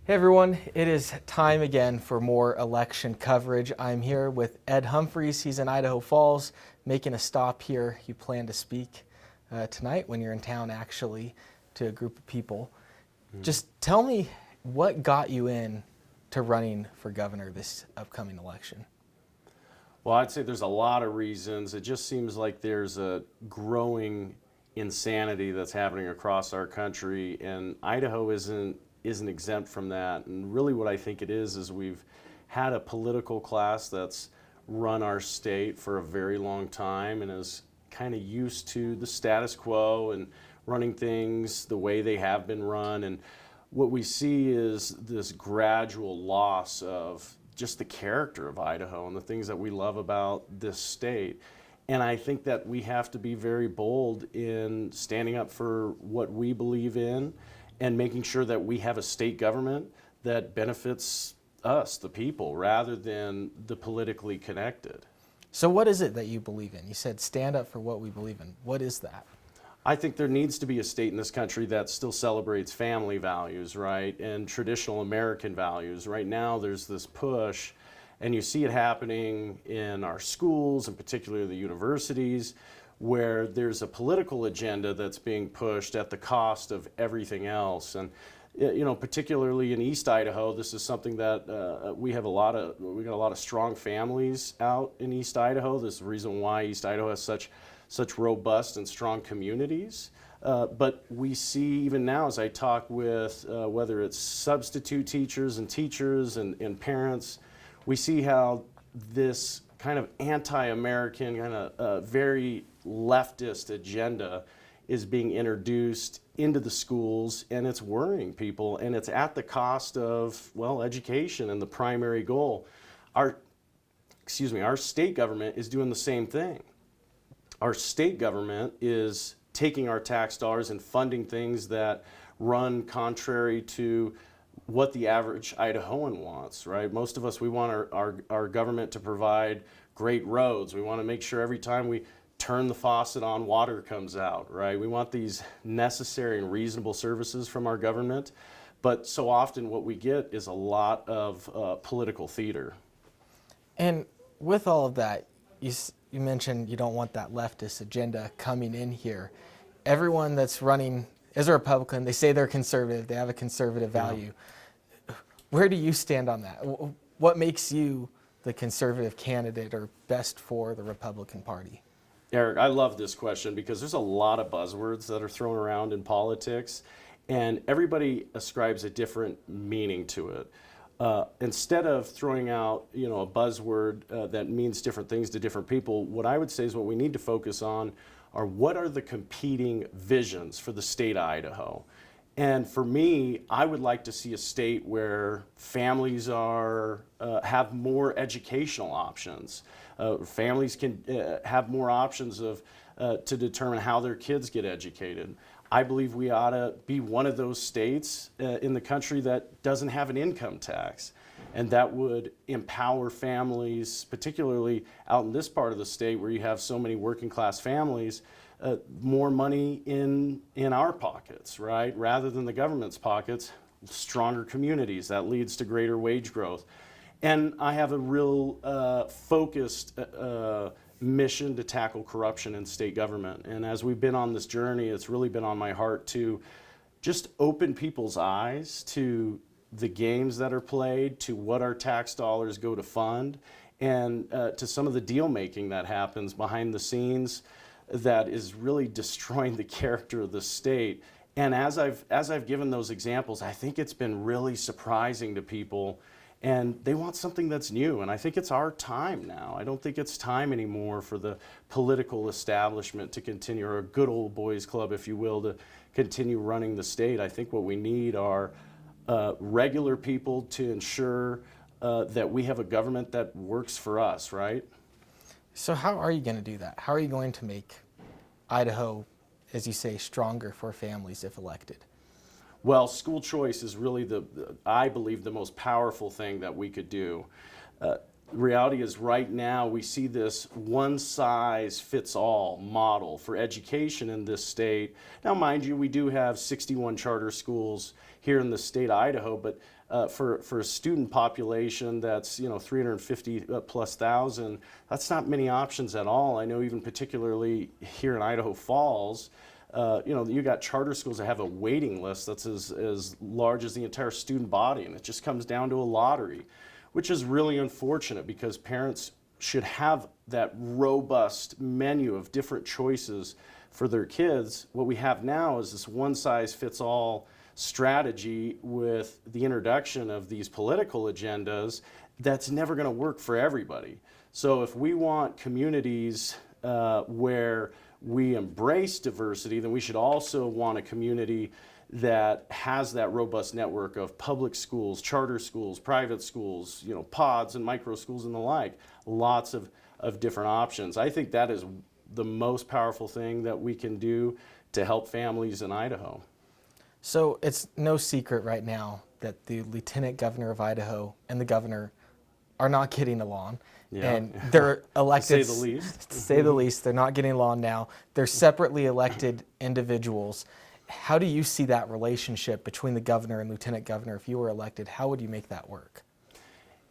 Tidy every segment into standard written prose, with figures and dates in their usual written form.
Hey everyone, it is time again for more election coverage. I'm here with Ed Humphreys. He's in Idaho Falls, making a stop here. You plan to speak tonight when you're in town, actually, to a group of people. Just tell me what got you in to running for governor this upcoming election. Well, I'd say there's a lot of reasons. It just seems like there's a growing insanity that's happening across our country, and Idaho isn't exempt from that. And really what I think it is we've had a political class that's run our state for a very long time and is kind of used to the status quo and running things the way they have been run. And what we see is this gradual loss of just the character of Idaho and the things that we love about this state. And I think that we have to be very bold in standing up for what we believe in and making sure that we have a state government that benefits us, the people, rather than the politically connected. So what is it that you believe in? You said stand up for what we believe in. What is that? I think there needs to be a state in this country that still celebrates family values, right, and traditional American values. Right now there's this push, and you see it happening in our schools, and particularly the universities, where there's a political agenda that's being pushed at the cost of everything else. And you know, particularly in East Idaho, this is something that we got a lot of strong families out in East Idaho. This is the reason why East Idaho has such robust and strong communities. But we see even now, as I talk with whether it's substitute teachers and parents, we see how this kind of anti-American, kind of very leftist agenda is being introduced into the schools, and it's worrying people, and it's at the cost of, well, education and the primary goal. Our state government is doing the same thing. Our state government is taking our tax dollars and funding things that run contrary to what the average Idahoan wants, right? Most of us, we want our government to provide great roads. We want to make sure every time we turn the faucet on, water comes out, right? We want these necessary and reasonable services from our government. But so often what we get is a lot of political theater. And with all of that, you mentioned you don't want that leftist agenda coming in here. Everyone that's running is a Republican. They say they're conservative. They have a conservative value. Yeah. Where do you stand on that? What makes you the conservative candidate or best for the Republican Party? Eric, I love this question because there's a lot of buzzwords that are thrown around in politics, and everybody ascribes a different meaning to it. Instead of throwing out, a buzzword that means different things to different people, what I would say is what we need to focus on are what are the competing visions for the state of Idaho. And for me, I would like to see a state where families have more educational options. Families can have more options to determine how their kids get educated. I believe we ought to be one of those states in the country that doesn't have an income tax. And that would empower families, particularly out in this part of the state where you have so many working class families, more money in our pockets, right? Rather than the government's pockets, stronger communities. That leads to greater wage growth. And I have a real focused mission to tackle corruption in state government. And as we've been on this journey, it's really been on my heart to just open people's eyes to the games that are played, to what our tax dollars go to fund, and to some of the deal making that happens behind the scenes that is really destroying the character of the state. And as I've given those examples, I think it's been really surprising to people, and they want something that's new. And I think it's our time now. I don't think it's time anymore for the political establishment to continue, or a good old boys club, if you will, to continue running the state. I think what we need are regular people to ensure that we have a government that works for us, right? So how are you going to do that? How are you going to make Idaho, as you say, stronger for families if elected? Well, school choice is really I believe, the most powerful thing that we could do. The reality is right now we see this one-size-fits-all model for education in this state. Now, mind you, we do have 61 charter schools here in the state of Idaho, but for a student population that's 350 plus thousand, that's not many options at all. I know even particularly here in Idaho Falls, you got charter schools that have a waiting list that's as large as the entire student body, and it just comes down to a lottery, which is really unfortunate because parents should have that robust menu of different choices for their kids. What we have now is this one-size-fits-all strategy with the introduction of these political agendas that's never going to work for everybody. So if we want communities where we embrace diversity, then we should also want a community that has that robust network of public schools, charter schools, private schools, pods and micro schools and the like. Lots of different options. I think that is the most powerful thing that we can do to help families in Idaho. So it's no secret right now that the Lieutenant Governor of Idaho and the governor are not getting along. Yeah. And they're elected, to say the least. To say the least, they're not getting along now. They're separately elected individuals. How do you see that relationship between the governor and lieutenant governor? If you were elected, how would you make that work?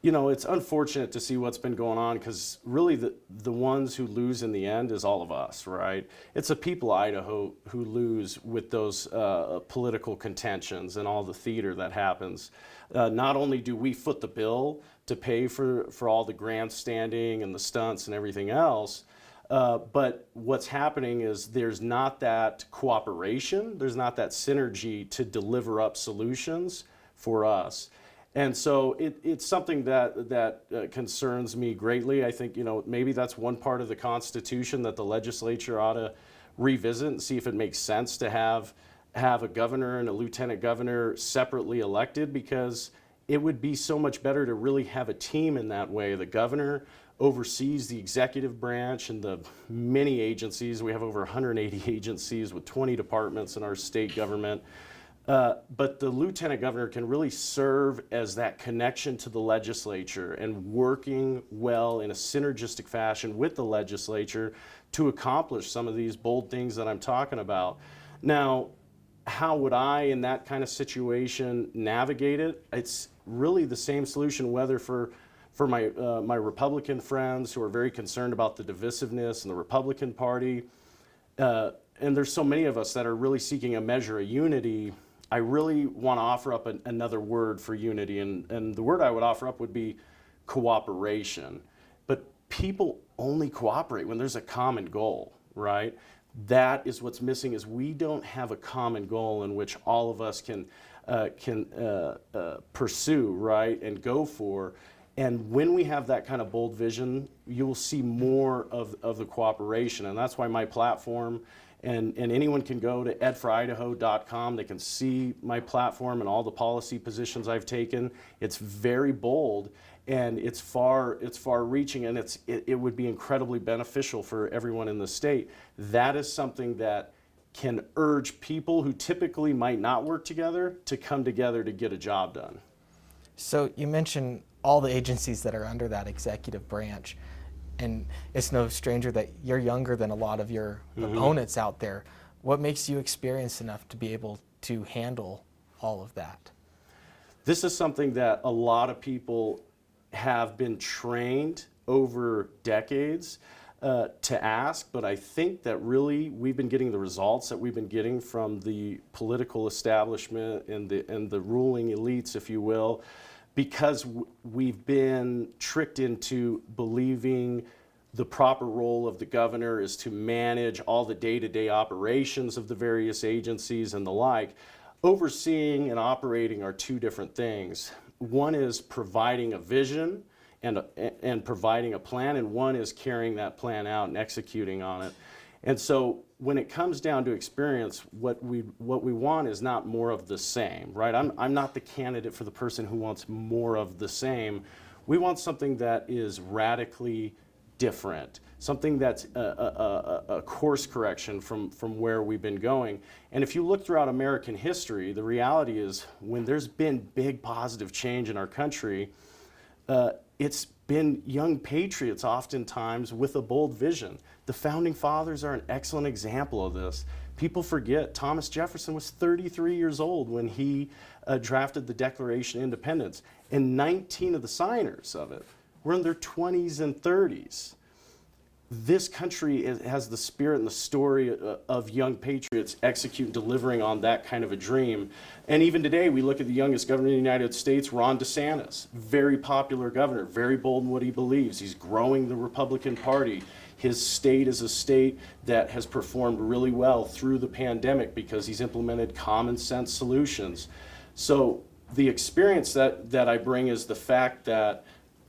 It's unfortunate to see what's been going on because really the ones who lose in the end is all of us, right? It's the people of Idaho who lose with those political contentions and all the theater that happens. Not only do we foot the bill to pay for all the grandstanding and the stunts and everything else, but what's happening is there's not that cooperation, there's not that synergy to deliver up solutions for us. And so it's something that concerns me greatly. I think, maybe that's one part of the Constitution that the legislature ought to revisit and see if it makes sense to have a governor and a lieutenant governor separately elected, because it would be so much better to really have a team in that way. The governor oversees the executive branch and the many agencies. We have over 180 agencies with 20 departments in our state government. But the lieutenant governor can really serve as that connection to the legislature and working well in a synergistic fashion with the legislature to accomplish some of these bold things that I'm talking about. Now, how would I, in that kind of situation, navigate it? It's really the same solution, whether for my Republican friends who are very concerned about the divisiveness in the Republican Party, and there's so many of us that are really seeking a measure of unity. I really want to offer up another word for unity, and the word I would offer up would be cooperation. But people only cooperate when there's a common goal, right? That is what's missing, is we don't have a common goal in which all of us can pursue, right, and go for. And when we have that kind of bold vision, you will see more of the cooperation. And that's why my platform, and anyone can go to edforidaho.com. They can see my platform and all the policy positions I've taken. It's very bold, and it's far reaching, and it would be incredibly beneficial for everyone in the state. That is something that can urge people who typically might not work together to come together to get a job done. So you mentioned all the agencies that are under that executive branch. And it's no stranger that you're younger than a lot of your opponents out there. What makes you experienced enough to be able to handle all of that? This is something that a lot of people have been trained over decades to ask, but I think that really we've been getting the results that we've been getting from the political establishment and the ruling elites, if you will, because we've been tricked into believing the proper role of the governor is to manage all the day-to-day operations of the various agencies and the like. Overseeing and operating are two different things. One is providing a vision and providing a plan, and one is carrying that plan out and executing on it. And so when it comes down to experience, what we want is not more of the same, right? I'm not the candidate for the person who wants more of the same. We want something that is radically different, something that's a course correction from where we've been going. And if you look throughout American history, the reality is when there's been big positive change in our country, it's been young patriots oftentimes with a bold vision. The founding fathers are an excellent example of this. People forget Thomas Jefferson was 33 years old when he drafted the Declaration of Independence, and 19 of the signers of it were in their 20s and 30s. This country has the spirit and the story of young patriots executing, delivering on that kind of a dream. And even today, we look at the youngest governor in the United States, Ron DeSantis, very popular governor, very bold in what he believes. He's growing the Republican Party. His state is a state that has performed really well through the pandemic because he's implemented common sense solutions. So the experience that I bring is the fact that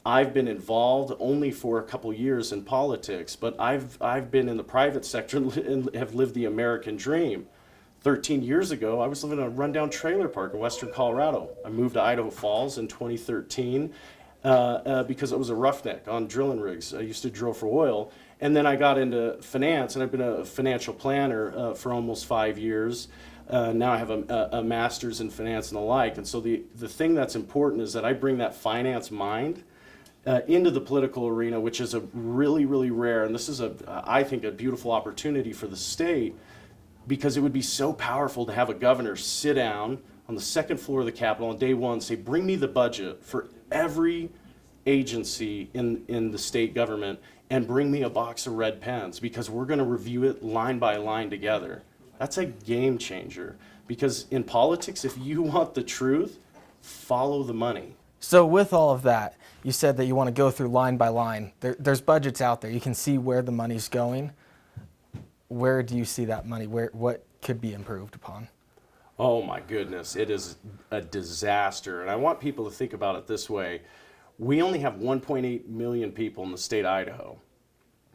I've been involved only for a couple years in politics, but I've been in the private sector and have lived the American dream. 13 years ago, I was living in a rundown trailer park in western Colorado. I moved to Idaho Falls in 2013 because I was a roughneck on drilling rigs. I used to drill for oil. And then I got into finance, and I've been a financial planner for almost 5 years. Now I have a master's in finance and the like. And so the thing that's important is that I bring that finance mind into the political arena, which is a really, really rare, and this is I think a beautiful opportunity for the state, because it would be so powerful to have a governor sit down on the second floor of the Capitol on day one, say, bring me the budget for every agency in the state government, and bring me a box of red pens, because we're going to review it line by line together. That's a game changer, because in politics, if you want the truth, follow the money. So with all of that, you said that you want to go through line by line. There's budgets out there. You can see where the money's going. Where do you see that money? What could be improved upon? Oh my goodness, it is a disaster. And I want people to think about it this way. We only have 1.8 million people in the state of Idaho.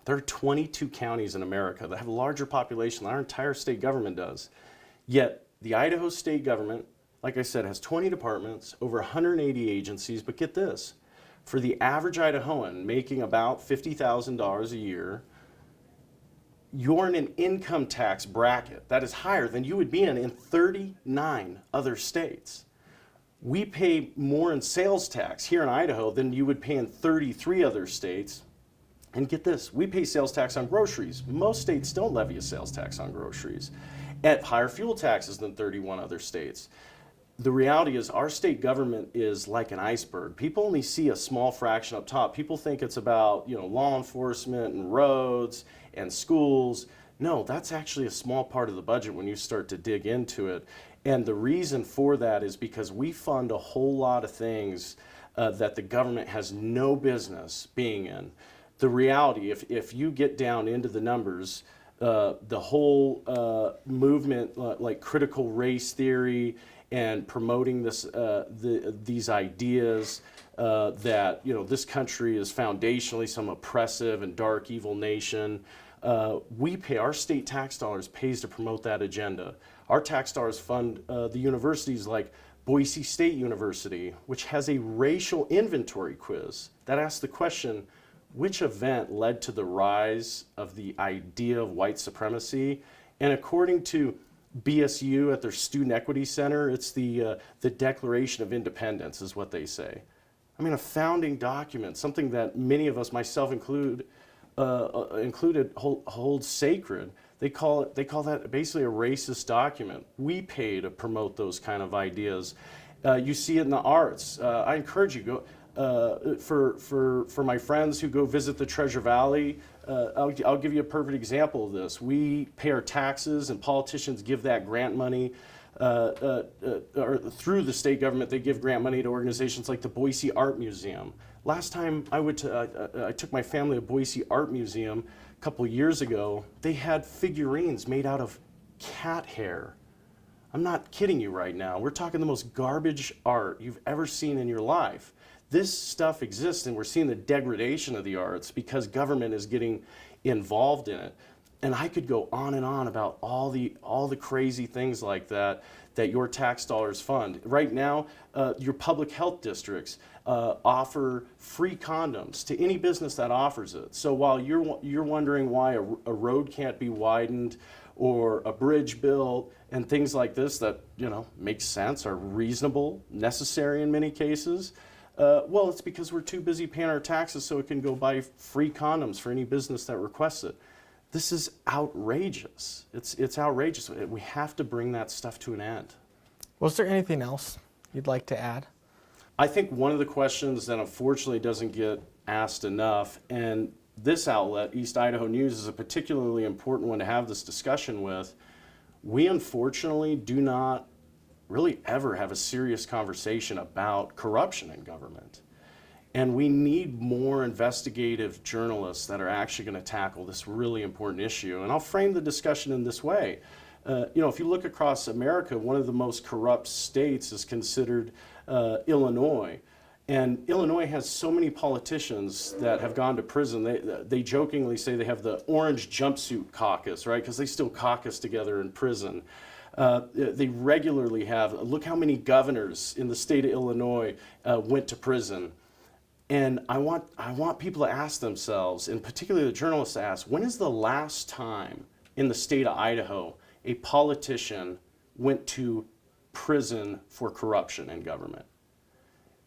There are 22 counties in America that have a larger population than our entire state government does. Yet the Idaho state government, like I said, has 20 departments, over 180 agencies, but get this, for the average Idahoan making about $50,000 a year, you're in an income tax bracket that is higher than you would be in 39 other states. We pay more in sales tax here in Idaho than you would pay in 33 other states. And get this, we pay sales tax on groceries. Most states don't levy a sales tax on groceries, at higher fuel taxes than 31 other states. The reality is our state government is like an iceberg. People only see a small fraction up top. People think it's about, law enforcement and roads and schools. No, that's actually a small part of the budget when you start to dig into it. And the reason for that is because we fund a whole lot of things that the government has no business being in. The reality, if you get down into the numbers, the whole movement like critical race theory and promoting these ideas that this country is foundationally some oppressive and dark evil nation. Our state tax dollars pays to promote that agenda. Our tax dollars fund the universities like Boise State University, which has a racial inventory quiz that asks the question, which event led to the rise of the idea of white supremacy? And according to BSU at their Student Equity Center, it's the Declaration of Independence is what they say. I mean, a founding document, something that many of us, myself included, hold sacred. They call that basically a racist document. We pay to promote those kind of ideas. You see it in the arts. I encourage you for my friends who go visit the Treasure Valley. I'll give you a perfect example of this. We pay our taxes, and politicians give that grant money, or through the state government, they give grant money to organizations like the Boise Art Museum. Last time I took my family to Boise Art Museum a couple years ago. They had figurines made out of cat hair. I'm not kidding you right now. We're talking the most garbage art you've ever seen in your life. This stuff exists, and we're seeing the degradation of the arts because government is getting involved in it. And I could go on and on about all the crazy things like that your tax dollars fund. Right now, your public health districts offer free condoms to any business that offers it. So while you're wondering why a road can't be widened or a bridge built and things like this that make sense, are reasonable, necessary in many cases, Well, it's because we're too busy paying our taxes so it can go buy free condoms for any business that requests it. This is outrageous. It's outrageous. We have to bring that stuff to an end. Was there anything else you'd like to add? I think one of the questions that unfortunately doesn't get asked enough, and this outlet, East Idaho News, is a particularly important one to have this discussion with. We unfortunately do not really ever have a serious conversation about corruption in government. And we need more investigative journalists that are actually going to tackle this really important issue. And I'll frame the discussion in this way. If you look across America, one of the most corrupt states is considered Illinois. And Illinois has so many politicians that have gone to prison. They jokingly say they have the orange jumpsuit caucus, right? Because they still caucus together in prison. They regularly have, look how many governors in the state of Illinois went to prison. And I want people to ask themselves, and particularly the journalists to ask, when is the last time in the state of Idaho a politician went to prison for corruption in government?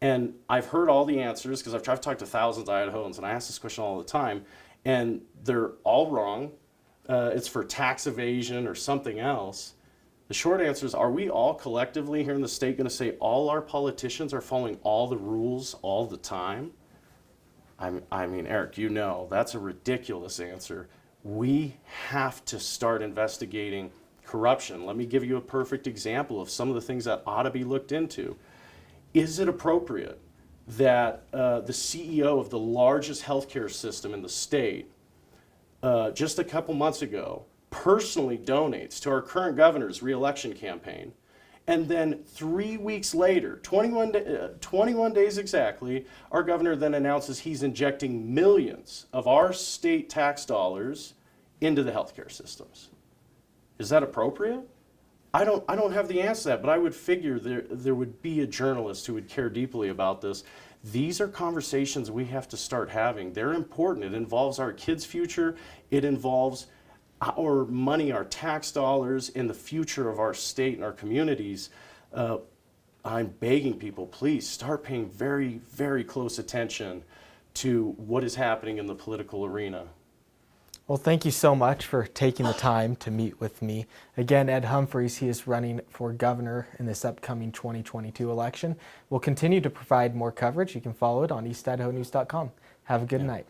And I've heard all the answers because I've talked to thousands of Idahoans, and I ask this question all the time, and they're all wrong. It's for tax evasion or something else. The short answer is, are we all collectively here in the state going to say all our politicians are following all the rules all the time? I mean, Eric, that's a ridiculous answer. We have to start investigating corruption. Let me give you a perfect example of some of the things that ought to be looked into. Is it appropriate that the CEO of the largest healthcare system in the state, just a couple months ago, personally donates to our current governor's reelection campaign, and then 3 weeks later, 21 days exactly, our governor then announces he's injecting millions of our state tax dollars into the healthcare systems? Is that appropriate? I don't have the answer to that, but I would figure there would be a journalist who would care deeply about this. These are conversations we have to start having. They're important. It involves our kids' future. It involves our money, our tax dollars, and the future of our state and our communities. I'm begging people, please start paying very, very close attention to what is happening in the political arena. Well, thank you so much for taking the time to meet with me. Again, Ed Humphreys, he is running for governor in this upcoming 2022 election. We'll continue to provide more coverage. You can follow it on eastidahonews.com. Have a good night.